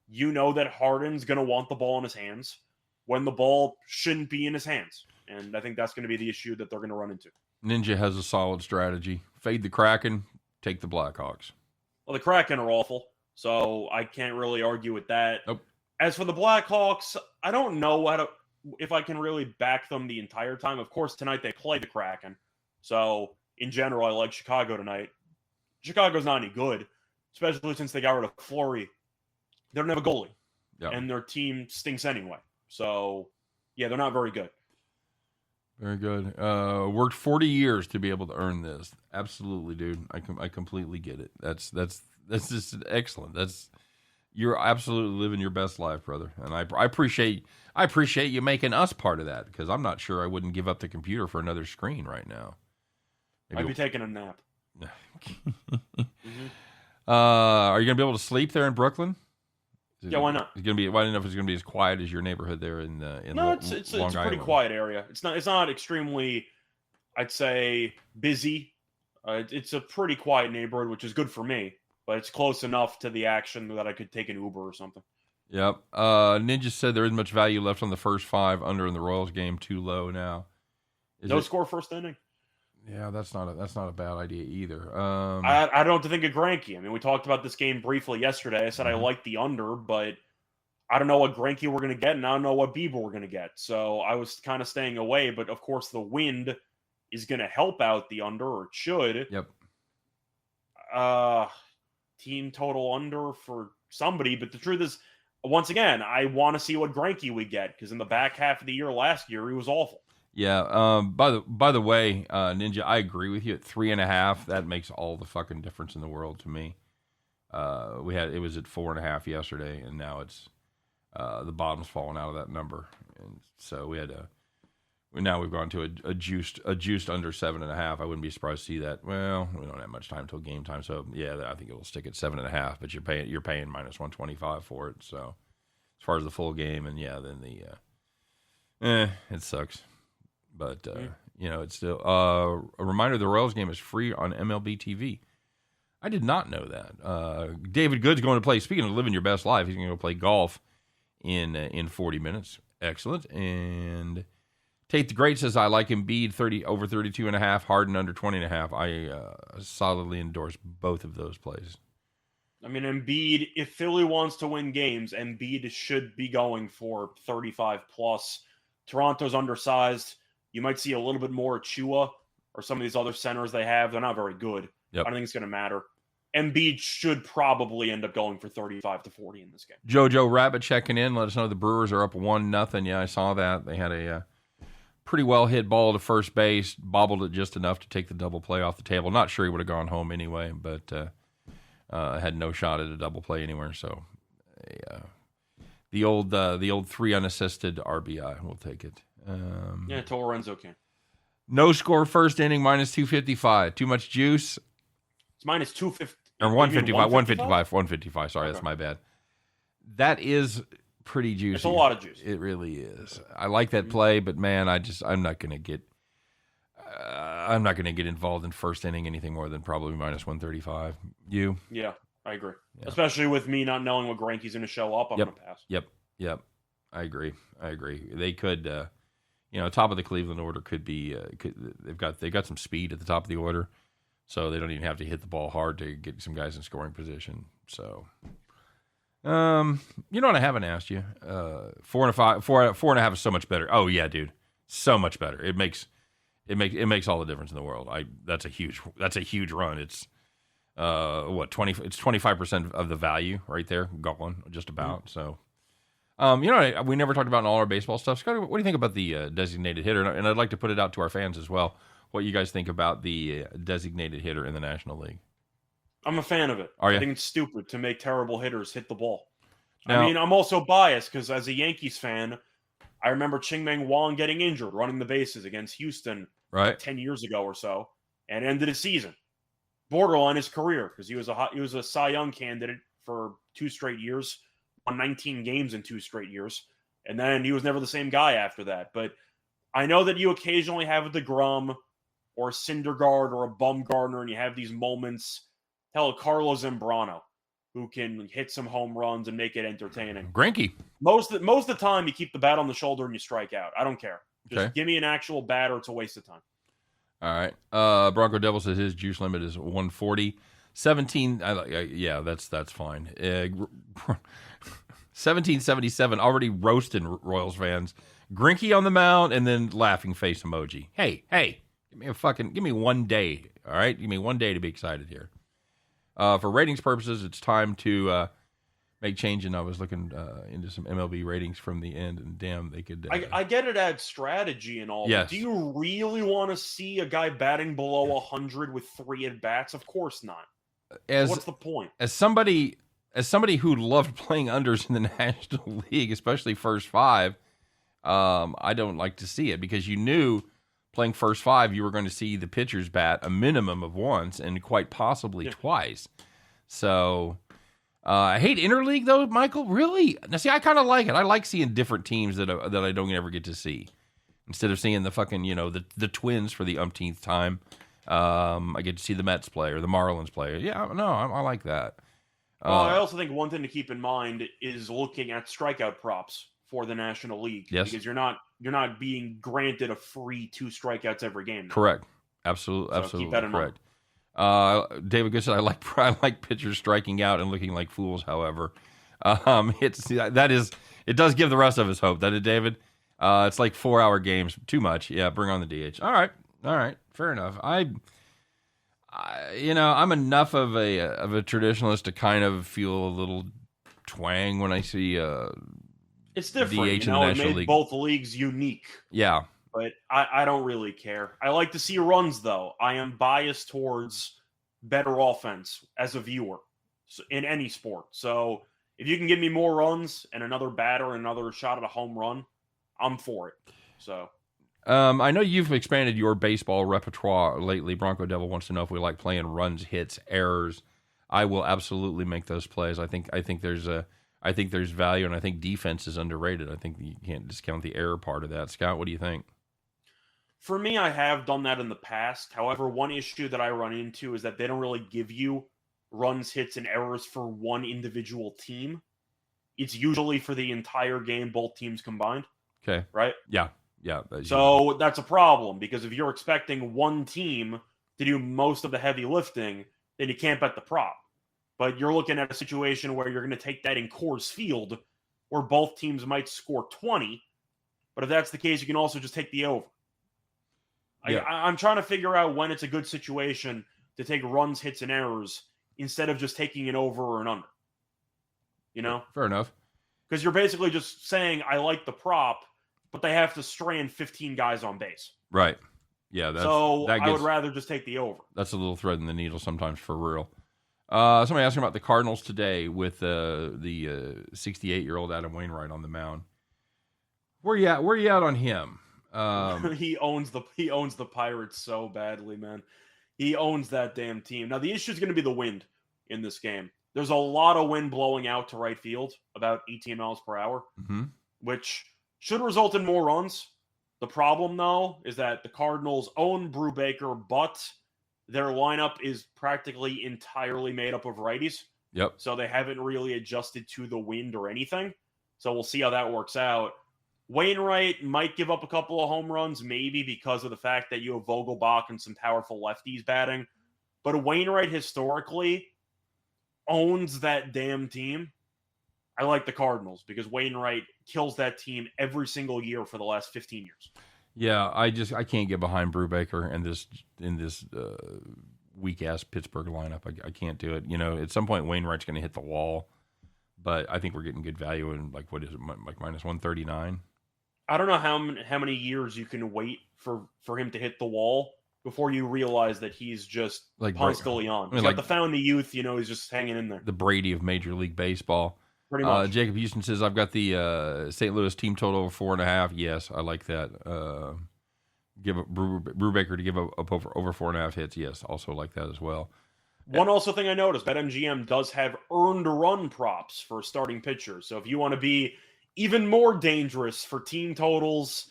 you know that Harden's going to want the ball in his hands when the ball shouldn't be in his hands. And I think that's going to be the issue that they're going to run into. Ninja has a solid strategy. Fade the Kraken, take the Blackhawks. Well, the Kraken are awful, so I can't really argue with that. Nope. As for the Blackhawks, I don't know if I can really back them the entire time. Of course, tonight they play the Kraken. So, in general, I like Chicago tonight. Chicago's not any good, especially since they got rid of Fleury. They don't have a goalie, and their team stinks anyway. So, yeah, they're not very good. Very good. Worked 40 years to be able to earn this. Absolutely, dude. I completely get it. That's just excellent. You're absolutely living your best life, brother. And I appreciate you making us part of that because I'm not sure I wouldn't give up the computer for another screen right now. I'd be taking a nap. Are you gonna be able to sleep there in Brooklyn? Yeah, why not? It's gonna be. I don't know if it's gonna be as quiet as your neighborhood there in No, it's a pretty quiet area. It's not extremely, I'd say, busy. It's a pretty quiet neighborhood, which is good for me. But it's close enough to the action that I could take an Uber or something. Yep. Ninja said there isn't much value left on the first 5 under in the Royals game. Too low now. Score first inning. Yeah, that's not a bad idea either. I don't think of Greinke. I mean, we talked about this game briefly yesterday. I said I like the under, but I don't know what Greinke we're going to get, and I don't know what Bieber we're going to get. So I was kind of staying away. But of course, the wind is going to help out the under, or it should. Yep. Team total under for somebody, but the truth is, once again, I want to see what Greinke we get because in the back half of the year last year he was awful. Yeah. By the way, Ninja, I agree with you. At 3.5, that makes all the fucking difference in the world to me. It was at 4.5 yesterday, and now it's the bottom's falling out of that number, and so now we've gone to a juiced under 7.5. I wouldn't be surprised to see that. Well, we don't have much time until game time, so yeah, I think it'll stick at 7.5. But you're paying minus 125 for it. So as far as the full game, and yeah, then it sucks. But it's still a reminder: the Royals game is free on MLB TV. I did not know that. David Good's going to play. Speaking of living your best life, he's going to go play golf in 40 minutes. Excellent. And Tate the Great says, I like Embiid over 32.5, Harden under 20.5. I solidly endorse both of those plays. I mean, Embiid, if Philly wants to win games, Embiid should be going for 35 plus. Toronto's undersized. You might see a little bit more Chua or some of these other centers they have. They're not very good. Yep. I don't think it's going to matter. Embiid should probably end up going for 35 to 40 in this game. Jojo Rabbit checking in. Let us know the Brewers are up 1-0. Yeah, I saw that. They had a pretty well hit ball to first base, bobbled it just enough to take the double play off the table. Not sure he would have gone home anyway, but had no shot at a double play anywhere. So the old 3 unassisted RBI. We'll take it. Until Lorenzo can. No score first inning, minus 255. Too much juice. It's minus 250. Or 155. 155. Sorry, okay. That's my bad. That is pretty juicy. It's a lot of juice. It really is. I like that play, but man, I'm not going to get involved in first inning anything more than probably minus 135. You? Yeah, I agree. Yeah. Especially with me not knowing what Greinke's going to show up, I'm going to pass. Yep. I agree. They could, top of the Cleveland order could be. They've got some speed at the top of the order. So they don't even have to hit the ball hard to get some guys in scoring position. So, you know what I haven't asked you? 4.5 is so much better. Oh yeah, dude, so much better. It makes all the difference in the world. That's a huge run. It's 20? It's 25% of the value right there, gone just about. So, we never talked about all our baseball stuff. Scott, what do you think about the designated hitter? And I'd like to put it out to our fans as well. What you guys think about the designated hitter in the National League? I'm a fan of it. Are you? I think it's stupid to make terrible hitters hit the ball. Now, I mean, I'm also biased because as a Yankees fan, I remember Ching-Meng Wang getting injured running the bases against Houston 10 years ago or so, and ended his season. Borderline his career because he was a Cy Young candidate for 2 straight years, won 19 games in 2 straight years, and then he was never the same guy after that. But I know that you occasionally have a DeGrom or a Syndergaard or a Bumgarner, and you have these moments. Hell, Carlos Zambrano, who can hit some home runs and make it entertaining. Greinke. Most of the time, you keep the bat on the shoulder and you strike out. I don't care. Just give me an actual bat or it's a waste of time. All right. Bronco Devil says his juice limit is 140. 17. That's fine. 1777 already roasting Royals fans. Greinke on the mound and then laughing face emoji. Hey. Give me 1 day, all right? Give me 1 day to be excited here. For ratings purposes, it's time to make change, and I was looking into some MLB ratings from the end, and damn, they could... I get it at strategy and all, yes. But do you really want to see a guy batting below 100 with 3 at-bats? Of course not. What's the point? As somebody who loved playing unders in the National League, especially first 5, I don't like to see it, because you knew... Playing first 5, you were going to see the pitchers bat a minimum of once and quite possibly twice. So I hate interleague though, Michael. Really? Now, see, I kind of like it. I like seeing different teams that I don't ever get to see. Instead of seeing the fucking the Twins for the umpteenth time, I get to see the Mets play or the Marlins play. Yeah, no, I like that. Well, I also think one thing to keep in mind is looking at strikeout props for the National League. Yes. Because you're not being granted a free 2 strikeouts every game now. Correct. Absolutely keep that in correct. David Good said, I like pitchers striking out and looking like fools, however. It does give the rest of us hope, doesn't it, David? It's like 4-hour games. Too much. Yeah, bring on the DH. All right. Fair enough. I'm enough of a traditionalist to kind of feel a little twang when I see it's different. DH in the National It made League. both leagues unique. Yeah, But I don't really care. I like to see runs, though. I am biased towards better offense as a viewer in any sport. So if you can give me more runs and another batter and another shot at a home run, I'm for it. So I know you've expanded your baseball repertoire lately. Bronco Devil wants to know if we like playing runs, hits, errors. I will absolutely make those plays. I think there's value, and I think defense is underrated. I think you can't discount the error part of that. Scott, what do you think? for me, I have done that in the past. However, one issue that I run into is that they don't really give you runs, hits, and errors for one individual team. It's usually for the entire game, both teams combined. Okay. Right? Yeah. So that's a problem, because if you're expecting one team to do most of the heavy lifting, then you can't bet the prop. But you're looking at a situation where you're going to take that in Coors Field, where both teams might score 20. But if that's the case, you can also just take the over. Yeah. I'm trying to figure out when it's a good situation to take runs, hits, and errors instead of just taking an over or an under. You know? Fair enough. Because you're basically just saying, I like the prop, but they have to strand 15 guys on base. Right. Yeah. I would rather just take the over. That's a little thread in the needle sometimes, for real. Somebody asking about the Cardinals today with the 68-year-old Adam Wainwright on the mound. Where you at on him? He owns the Pirates so badly, man. He owns that damn team. Now, the issue is going to be the wind in this game. There's a lot of wind blowing out to right field, about 18 miles per hour, which should result in more runs. The problem, though, is that the Cardinals own Brubaker, but their lineup is practically entirely made up of righties. Yep. So they haven't really adjusted to the wind or anything. So we'll see how that works out. Wainwright might give up a couple of home runs, maybe because of the fact that you have Vogelbach and some powerful lefties batting. But Wainwright historically owns that damn team. I like the Cardinals because Wainwright kills that team every single year for the last 15 years. Yeah, I can't get behind Brubaker in this weak ass Pittsburgh lineup. I can't do it. You know, at some point Wainwright's going to hit the wall, but I think we're getting good value in, like, what is it, like minus 139. I don't know how many years you can wait for him to hit the wall before you realize that he's just like Ponce de Leon. He's got the fountain of youth, you know, he's just hanging in there. The Brady of Major League Baseball. Pretty much. Jacob Houston says, I've got the St. Louis team total over 4.5. Yes, I like that. Give up Brubaker to give up over 4.5 hits. Yes, also like that as well. One also thing I noticed, BetMGM does have earned run props for starting pitchers. So if you want to be even more dangerous for team totals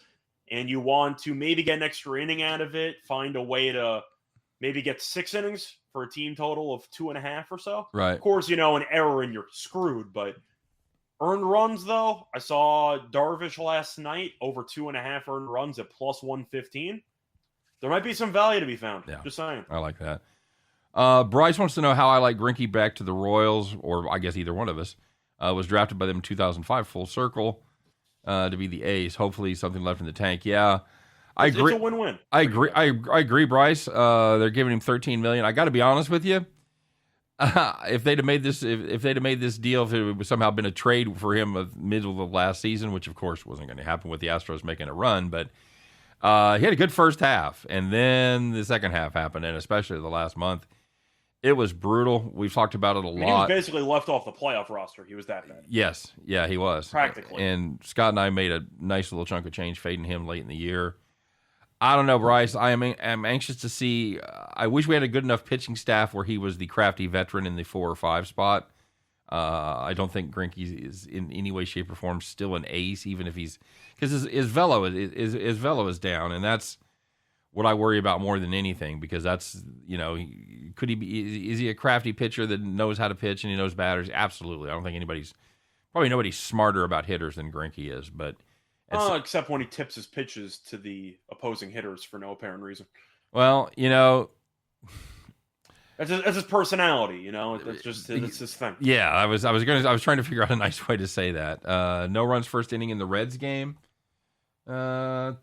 and you want to maybe get an extra inning out of it, find a way to maybe get 6 innings for a team total of 2.5 or so. Right. Of course, you know, an error and you're screwed, but earned runs, though, I saw Darvish last night over 2.5 earned runs at plus 115. There might be some value to be found. Yeah. Just saying. I like that. Bryce wants to know how I like Greinke back to the Royals, or I guess either one of us. Was drafted by them in 2005, full circle, to be the ace. Hopefully something left in the tank. Yeah, I agree. It's a win-win. I agree. I agree, Bryce. They're giving him $13 million. I got to be honest with you. If they'd have made this, if they'd have made this deal, if it had somehow been a trade for him of middle of last season, which of course wasn't going to happen with the Astros making a run, but he had a good first half, and then the second half happened, and especially the last month, it was brutal. We've talked about it a lot. He was basically left off the playoff roster. He was that bad. Yes, yeah, he was practically. And Scott and I made a nice little chunk of change fading him late in the year. I don't know, Bryce. I'm anxious to see. I wish we had a good enough pitching staff where he was the crafty veteran in the 4 or 5 spot. I don't think Greinke is in any way, shape, or form still an ace, even if he's, because his velo is down, and that's what I worry about more than anything, because that's, you know, could he be? Is he a crafty pitcher that knows how to pitch and he knows batters? Absolutely. I don't think nobody's smarter about hitters than Greinke is, but. Except when he tips his pitches to the opposing hitters for no apparent reason. Well, you know, that's his personality. You know, it's his thing. Yeah, I was trying to figure out a nice way to say that. No runs first inning in the Reds game. I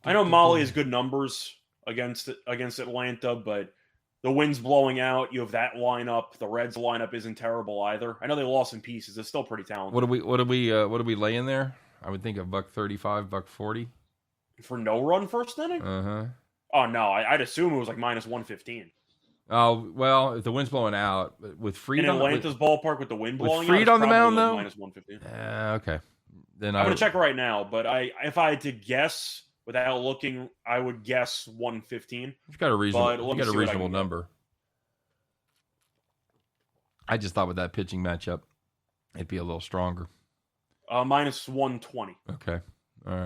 know Molly has good numbers against Atlanta, but the wind's blowing out. You have that lineup. The Reds lineup isn't terrible either. I know they lost in pieces. It's still pretty talented. What do we lay in there? I would think a $135, $140. For no run first inning? Uh-huh. Oh, no. I'd assume it was like minus 115. Oh, well, if the wind's blowing out, with Fried In on Atlanta's ballpark with the wind blowing Fried out, on the mound, like though? minus 115. Okay. Then I'm going to check right now, but if I had to guess without looking, I would guess 115. You've got a reasonable number. I just thought with that pitching matchup, it'd be a little stronger. Minus 120. Okay. All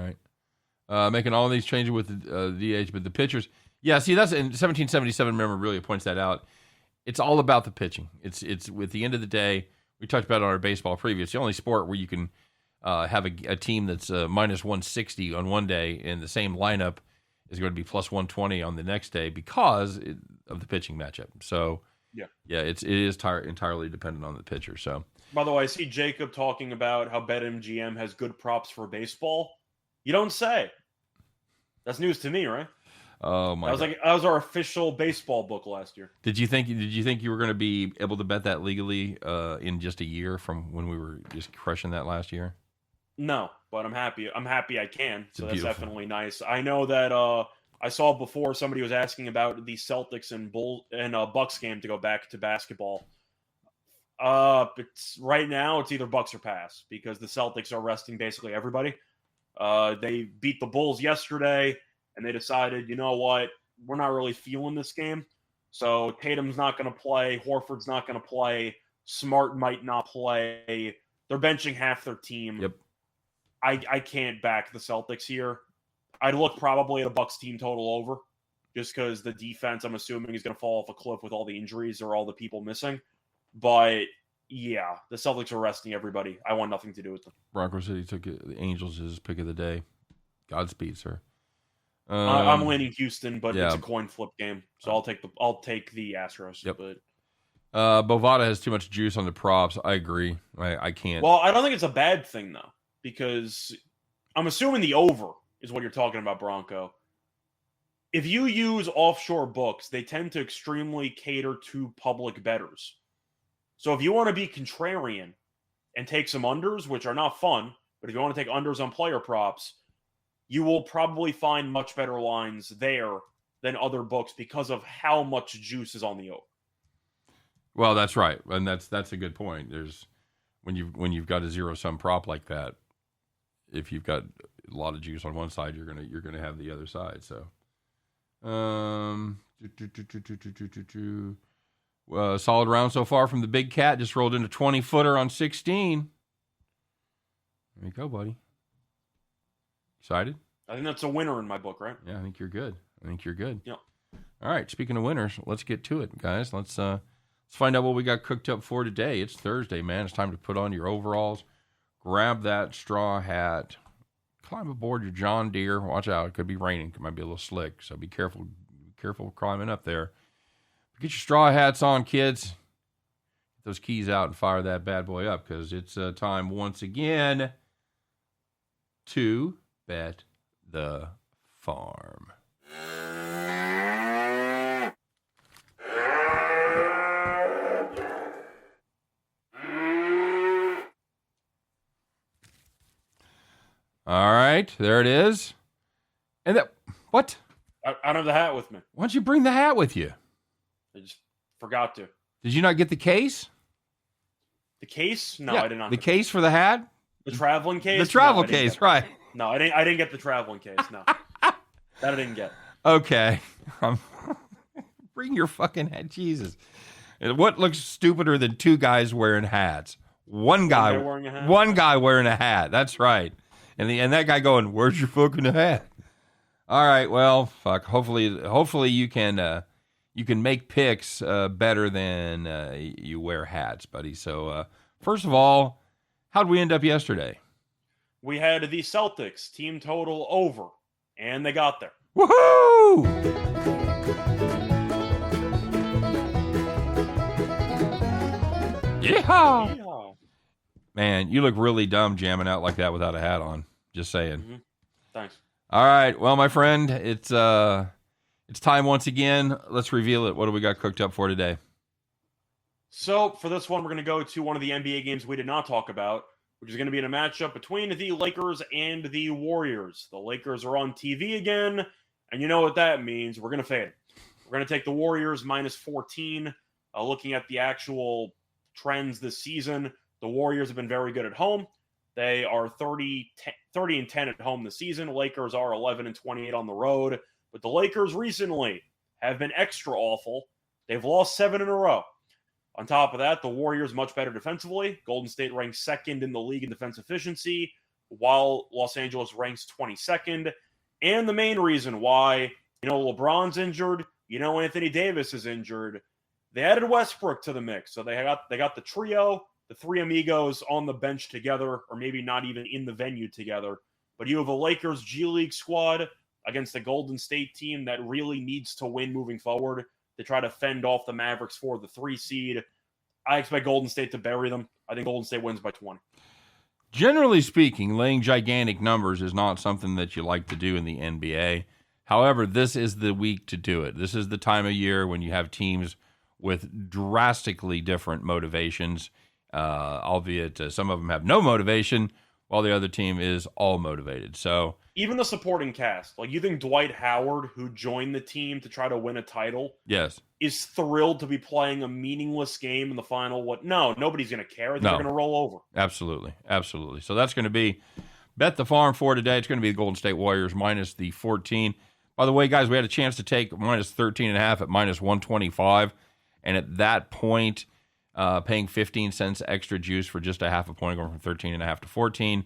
right. Making all these changes with the DH, but the pitchers. Yeah, see, that's in 1777. Remember, really points that out. It's all about the pitching. It's with the end of the day. We talked about it on our baseball preview. It's the only sport where you can have a team that's minus 160 on one day, and the same lineup is going to be plus 120 on the next day because of the pitching matchup. So, yeah, it is entirely dependent on the pitcher. So, by the way, I see Jacob talking about how BetMGM has good props for baseball. You don't say. That's news to me, right? Oh my! That was our official baseball book last year. Did you think you were going to be able to bet that legally in just a year from when we were just crushing that last year? No, but I'm happy. I'm happy I can. So that's beautiful. definitely nice. I know that I saw before somebody was asking about the Celtics and Bucks game to go back to basketball. It's right now it's either Bucks or pass because the Celtics are resting basically everybody. They beat the Bulls yesterday. And they decided, you know what, we're not really feeling this game. So Tatum's not going to play. Horford's not going to play. Smart might not play. They're benching half their team. Yep. I can't back the Celtics here. I'd look probably at a Bucks team total over just because the defense, I'm assuming, is going to fall off a cliff with all the injuries or all the people missing. But, yeah, the Celtics are resting everybody. I want nothing to do with them. Bronco City took the Angels as pick of the day. Godspeed, sir. I'm leaning Houston, but yeah. It's a coin flip game, so I'll take the Astros. Yep. But Bovada has too much juice on the props. I agree. I can't. Well, I don't think it's a bad thing though, because I'm assuming the over is what you're talking about, Bronco. If you use offshore books, they tend to extremely cater to public bettors. So if you want to be contrarian and take some unders, which are not fun, but if you want to take unders on player props, you will probably find much better lines there than other books because of how much juice is on the over. Well, that's right, and that's a good point. There's when you've got a zero-sum prop like that, if you've got a lot of juice on one side, you're gonna have the other side. So, solid round so far from the Big Cat. Just rolled into 20-footer on 16. There you go, buddy. Excited? I think that's a winner in my book, right? Yeah, I think you're good. Yeah. All right. Speaking of winners, let's get to it, guys. Let's find out what we got cooked up for today. It's Thursday, man. It's time to put on your overalls, grab that straw hat, climb aboard your John Deere. Watch out. It could be raining. It might be a little slick, so be careful. Be careful climbing up there. Get your straw hats on, kids. Get those keys out and fire that bad boy up because it's time once again to bet the farm. All right, there it is. And that what? I don't have the hat with me. Why don't you bring the hat with you? I just forgot to. Did you not get the case? The case? No, Yeah, I did not. The case for the hat? The traveling case? The travel No, case, right. No, I didn't get the traveling case. No. That I didn't get. Okay. Bring your fucking hat. Jesus. What looks stupider than two guys wearing hats? One guy wearing a hat? One guy wearing a hat. That's right. And that guy going, "Where's your fucking hat?" All right, well, fuck. Hopefully you can make picks better than you wear hats, buddy. So first of all, how'd we end up yesterday? We had the Celtics team total over, and they got there. Woohoo! Yeehaw! Yeehaw. Man, you look really dumb jamming out like that without a hat on. Just saying. Mm-hmm. Thanks. All right, well, my friend, it's time once again. Let's reveal it. What do we got cooked up for today? So for this one, we're going to go to one of the NBA games we did not talk about. which is going to be in a matchup between the Lakers and the Warriors. The Lakers are on TV again, and you know what that means. We're going to fade. We're going to take the Warriors minus 14. Looking at the actual trends this season, the Warriors have been very good at home. They are 30 and 10 at home this season. Lakers are 11 and 28 on the road. But the Lakers recently have been extra awful. They've lost 7 in a row. On top of that, the Warriors much better defensively. Golden State ranks second in the league in defense efficiency, while Los Angeles ranks 22nd. And the main reason why, LeBron's injured, Anthony Davis is injured. They added Westbrook to the mix. So they got the trio, the three amigos on the bench together, or maybe not even in the venue together. But you have a Lakers G League squad against a Golden State team that really needs to win moving forward to try to fend off the Mavericks for the 3 seed. I expect Golden State to bury them. I think Golden State wins by 20. Generally speaking, laying gigantic numbers is not something that you like to do in the NBA. However, this is the week to do it. This is the time of year when you have teams with drastically different motivations, albeit some of them have no motivation, while the other team is all motivated. So even the supporting cast, like you think Dwight Howard, who joined the team to try to win a title, yes, is thrilled to be playing a meaningless game in the final. No, nobody's going to care. They're going to roll over. Absolutely. So that's going to be Bet the Farm for today. It's going to be the Golden State Warriors minus the 14. By the way, guys, we had a chance to take minus 13.5 at minus 125. And at that point, paying 15 cents extra juice for just a half a point, going from 13.5 to 14,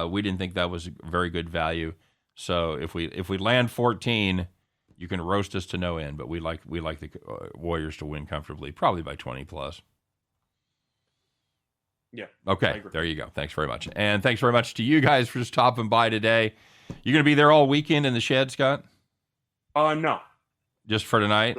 we didn't think that was very good value. So if we land 14, you can roast us to no end. But we like the Warriors to win comfortably, probably by 20 plus. Yeah. Okay, there you go. Thanks very much. And thanks very much to you guys for just stopping by today. You're going to be there all weekend in the shed, Scott? No. Just for tonight?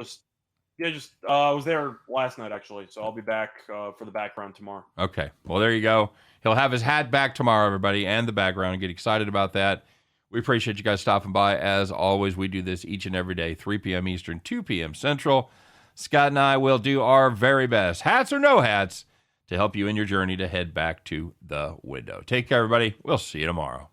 I was there last night, actually, so I'll be back for the background tomorrow. Okay. Well, there you go. He'll have his hat back tomorrow, everybody, and the background, and get excited about that. We appreciate you guys stopping by. As always, we do this each and every day, 3 p.m. Eastern, 2 p.m. Central. Scott and I will do our very best, hats or no hats, to help you in your journey to head back to the window. Take care, everybody. We'll see you tomorrow.